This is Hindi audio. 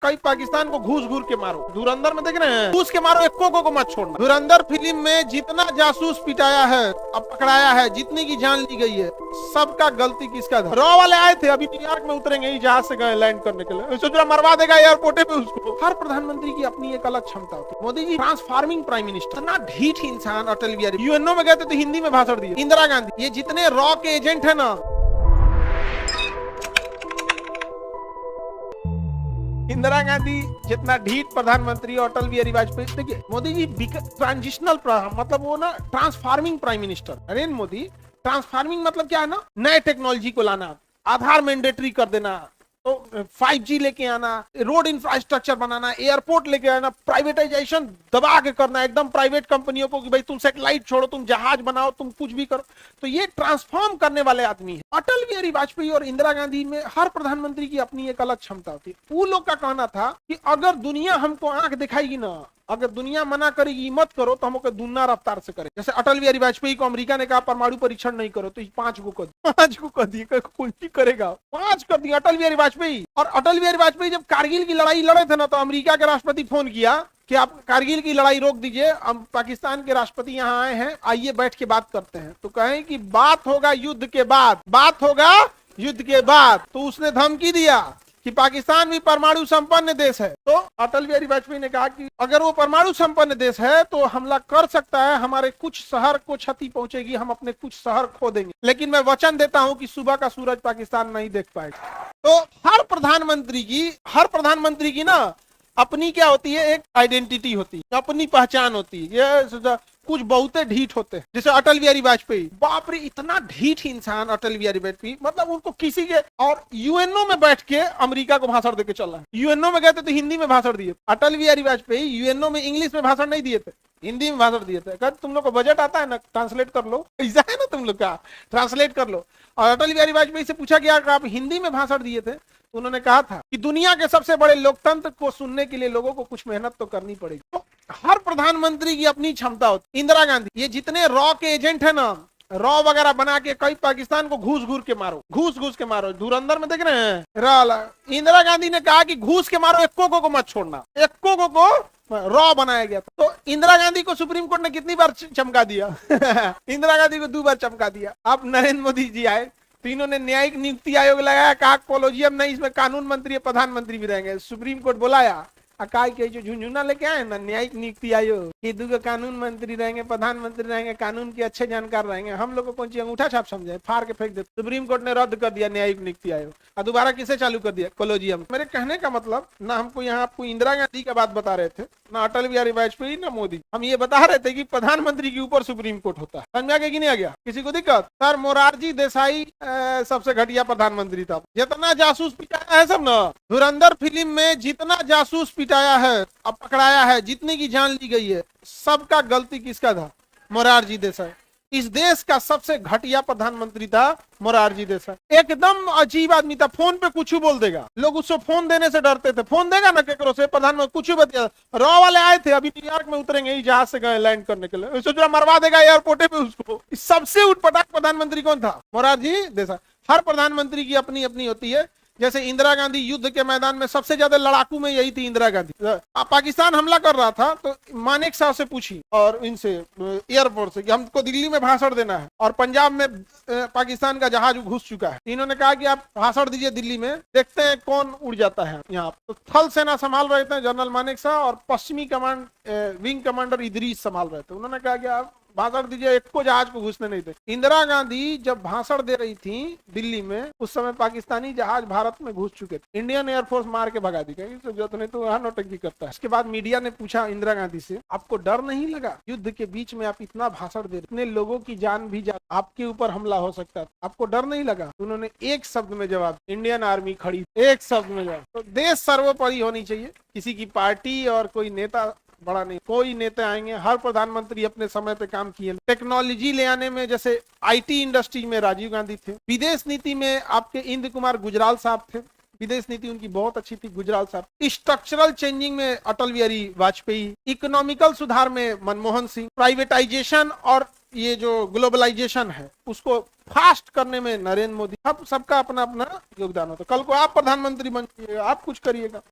कई पाकिस्तान को घूस घूर के मारो। धुरंधर में देख रहे हैं, घूस के मारो, एक को मत छोड़ना। धुरंधर फिल्म में जितना जासूस पिटाया है, अब पकड़ाया है, जितनी की जान ली गई है, सबका गलती किसका था? रॉ वाले आए थे, अभी न्यूयॉर्क में उतरेंगे, जहाज से गए लैंड करने के लिए, सोच रहा मरवा देगा एयरपोर्ट पे उसको। हर प्रधानमंत्री की अपनी एक अलग क्षमता होती है। Modi ji transforming prime minister, ना ढीठ इंसान अटल बिहारी। यूएनओ में गए थे तो हिंदी में भाषण दिए। इंदिरा गांधी, ये जितने रॉ के एजेंट है ना, इंदिरा गांधी जितना ढीठ प्रधानमंत्री और अटल बिहारी वाजपेयी। देखिए मोदी जी ट्रांजिशनल, मतलब वो ना transforming prime minister. Narendra Modi transforming मतलब क्या है ना, नए टेक्नोलॉजी को लाना, आधार मैंडेटरी कर देना, तो 5G लेके आना, रोड इंफ्रास्ट्रक्चर बनाना, एयरपोर्ट लेके आना, प्राइवेटाइजेशन दबा के करना, एकदम प्राइवेट कंपनियों को कि भाई तुम सैटेलाइट छोड़ो, तुम जहाज बनाओ, तुम कुछ भी करो। तो ये ट्रांसफॉर्म करने वाले आदमी है। अटल बिहारी वाजपेयी और इंदिरा गांधी में हर प्रधानमंत्री की अपनी एक अलग क्षमता होती है। वो लोग का कहना था कि अगर दुनिया हमको आंख दिखाएगी ना, अगर दुनिया मना करेगी मत करो, तो हम ओके दुगना रफ्तार से करें। जैसे अटल बिहारी वाजपेयी को अमेरिका ने कहा परमाणु परीक्षण नहीं करो, तो 5 को कर दिए, कौन करेगा? 5 कर दिया अटल बिहारी वाजपेयी। और अटल बिहारी वाजपेयी जब कारगिल की लड़ाई लड़े थे ना, तो अमेरिका के राष्ट्रपति फोन किया कि आप कारगिल की लड़ाई रोक दीजिए, हम पाकिस्तान के राष्ट्रपति यहाँ आए हैं, आइए बैठ के बात करते हैं। तो कहें कि बात होगा युद्ध के बाद, बात होगा युद्ध के बाद। तो उसने धमकी दिया कि पाकिस्तान भी परमाणु संपन्न देश है। तो अटल बिहारी वाजपेयी ने कहा कि अगर वो परमाणु संपन्न देश है तो हमला कर सकता है, हमारे कुछ शहर को क्षति पहुंचेगी, हम अपने कुछ शहर खो देंगे, लेकिन मैं वचन देता हूं कि सुबह का सूरज पाकिस्तान नहीं देख पाएगा। तो हर प्रधानमंत्री की ना अपनी क्या होती है, एक आइडेंटिटी होती है, अपनी पहचान होती है। ये कुछ बहुते ढीठ होते हैं, जैसे अटल बिहारी वाजपेयी, बाप रे इतना ढीठ इंसान अटल बिहारी वाजपेयी, मतलब उनको किसी के, और यूएनओ में बैठ के अमेरिका को भाषण देके चल रहा है। यूएनओ में गए थे तो हिंदी में भाषण दिए। अटल बिहारी वाजपेयी यूएनओ में इंग्लिश में भाषण नहीं दिए थे, हिंदी में भाषण दिए थे। कहते तुम लोग को बजट आता है ना, ट्रांसलेट कर लो, ऐसा है ना तुम लोग का, ट्रांसलेट कर लो। और अटल बिहारी वाजपेयी से पूछा गया आप हिंदी में भाषण दिए थे, तो उन्होंने कहा था कि दुनिया के सबसे बड़े लोकतंत्र को सुनने के लिए लोगों को कुछ मेहनत तो करनी पड़ेगी। तो हर प्रधानमंत्री की अपनी क्षमता होती। इंदिरा गांधी, ये जितने रॉ के एजेंट है ना, रॉ वगैरह बना के कई पाकिस्तान को घूस घूस के मारो। धुरंधर में देख रहे हैं, इंदिरा गांधी ने कहा कि घूस के मारो, एक को मत छोड़ना, एक को रॉ बनाया गया था। तो इंदिरा गांधी को सुप्रीम कोर्ट ने कितनी बार चमका दिया? इंदिरा गांधी को 2 बार चमका दिया। अब नरेंद्र मोदी जी आए तो इन्होंने न्यायिक नियुक्ति आयोग लगाया, कहा कोलोजियम नहीं, इसमें कानून मंत्री प्रधानमंत्री भी रहेंगे। सुप्रीम कोर्ट बुलाया, अकाई के जो झुंझुना लेके आए ना न्यायिक नियुक्ति आयोग, ये 2 कानून मंत्री रहेंगे, प्रधानमंत्री रहेंगे, कानून के अच्छे जानकार रहेंगे, हम लोग को कौन सी अंगूठा छाप समझे, फाड़ के फेंक दे। सुप्रीम कोर्ट ने रद्द कर दिया न्यायिक नियुक्ति आयोग, और दोबारा किसे चालू कर दिया? कोलोजियम। मेरे कहने का मतलब, ना हमको यहाँ आपको इंदिरा गांधी का बात बता रहे थे, ना अटल बिहारी वाजपेयी, ना मोदी, हम ये बता रहे थे कि प्रधानमंत्री के ऊपर सुप्रीम कोर्ट होता है। समझ गया कि नहीं आ गया? किसी को दिक्कत? सर मोरारजी देसाई सबसे घटिया प्रधानमंत्री था। जितना जासूस पिटाया है सब ना, धुरंधर फिल्म में जितना जासूस पिटाया है, अब पकड़ाया है, जितनी की जान ली गई है, सबका गलती किसका था? मोरारजी देसाई। इस देश का सबसे घटिया प्रधानमंत्री था मोरारजी देसाई। एकदम अजीब आदमी था, फोन पे कुछ बोल देगा, लोग उसको फोन देने से डरते थे। फोन देगा ना केकरो से, प्रधानमंत्री कुछ बतिया। रॉ वाले आए थे, अभी न्यूयॉर्क में उतरेंगे, जहाज से गए लैंड करने के लिए, सोच रहा मरवा देगा एयरपोर्ट पे उसको। सबसे उठपटांग प्रधानमंत्री कौन था? मोरारजी देसाई। हर प्रधानमंत्री की अपनी अपनी होती है। जैसे इंदिरा गांधी युद्ध के मैदान में सबसे ज्यादा लड़ाकू में यही थी इंदिरा गांधी। पाकिस्तान हमला कर रहा था तो मानेक साहब से पूछी और इनसे एयरपोर्ट से कि हमको दिल्ली में भाषण देना है, और पंजाब में पाकिस्तान का जहाज घुस चुका है। इन्होंने कहा कि आप भाषण दीजिए दिल्ली में, देखते हैं कौन उड़ जाता है यहाँ। तो थल सेना संभाल रहे थे जनरल मानेक साहब, और पश्चिमी कमांड विंग कमांडर इदरीस संभाल रहे थे। उन्होंने कहा कि आप भाषण दीजिए, एक को जहाज को घुसने नहीं थे। इंदिरा गांधी जब भाषण दे रही थी दिल्ली में, उस समय पाकिस्तानी जहाज भारत में घुस चुके थे। इंडियन एयरफोर्स मार के भगा दी, जरूरत नहीं तो वहां नौटंकी करता है। इसके बाद मीडिया ने पूछा इंदिरा गांधी से, आपको डर नहीं लगा? युद्ध के बीच में आप इतना भाषण दे रहे, इतने लोगों की जान भी जा, आपके ऊपर हमला हो सकता है, आपको डर नहीं लगा? उन्होंने एक शब्द में जवाब, इंडियन आर्मी खड़ी, एक शब्द में जवाब। तो देश सर्वोपरि होनी चाहिए, किसी की पार्टी और कोई नेता बड़ा नहीं। कोई नेता आएंगे, हर प्रधानमंत्री अपने समय पे काम किए। टेक्नोलॉजी ले आने में जैसे आईटी इंडस्ट्री में राजीव गांधी थे, विदेश नीति में आपके इंद्र कुमार गुजराल साहब थे, विदेश नीति उनकी बहुत अच्छी थी, गुजराल साहब। स्ट्रक्चरल चेंजिंग में अटल बिहारी वाजपेयी, इकोनॉमिकल सुधार में मनमोहन सिंह, प्राइवेटाइजेशन और ये जो ग्लोबलाइजेशन है उसको फास्ट करने में नरेंद्र मोदी। अब सबका अपना अपना योगदान होता है। कल को आप प्रधानमंत्री बन जाइएगा, आप कुछ करिएगा।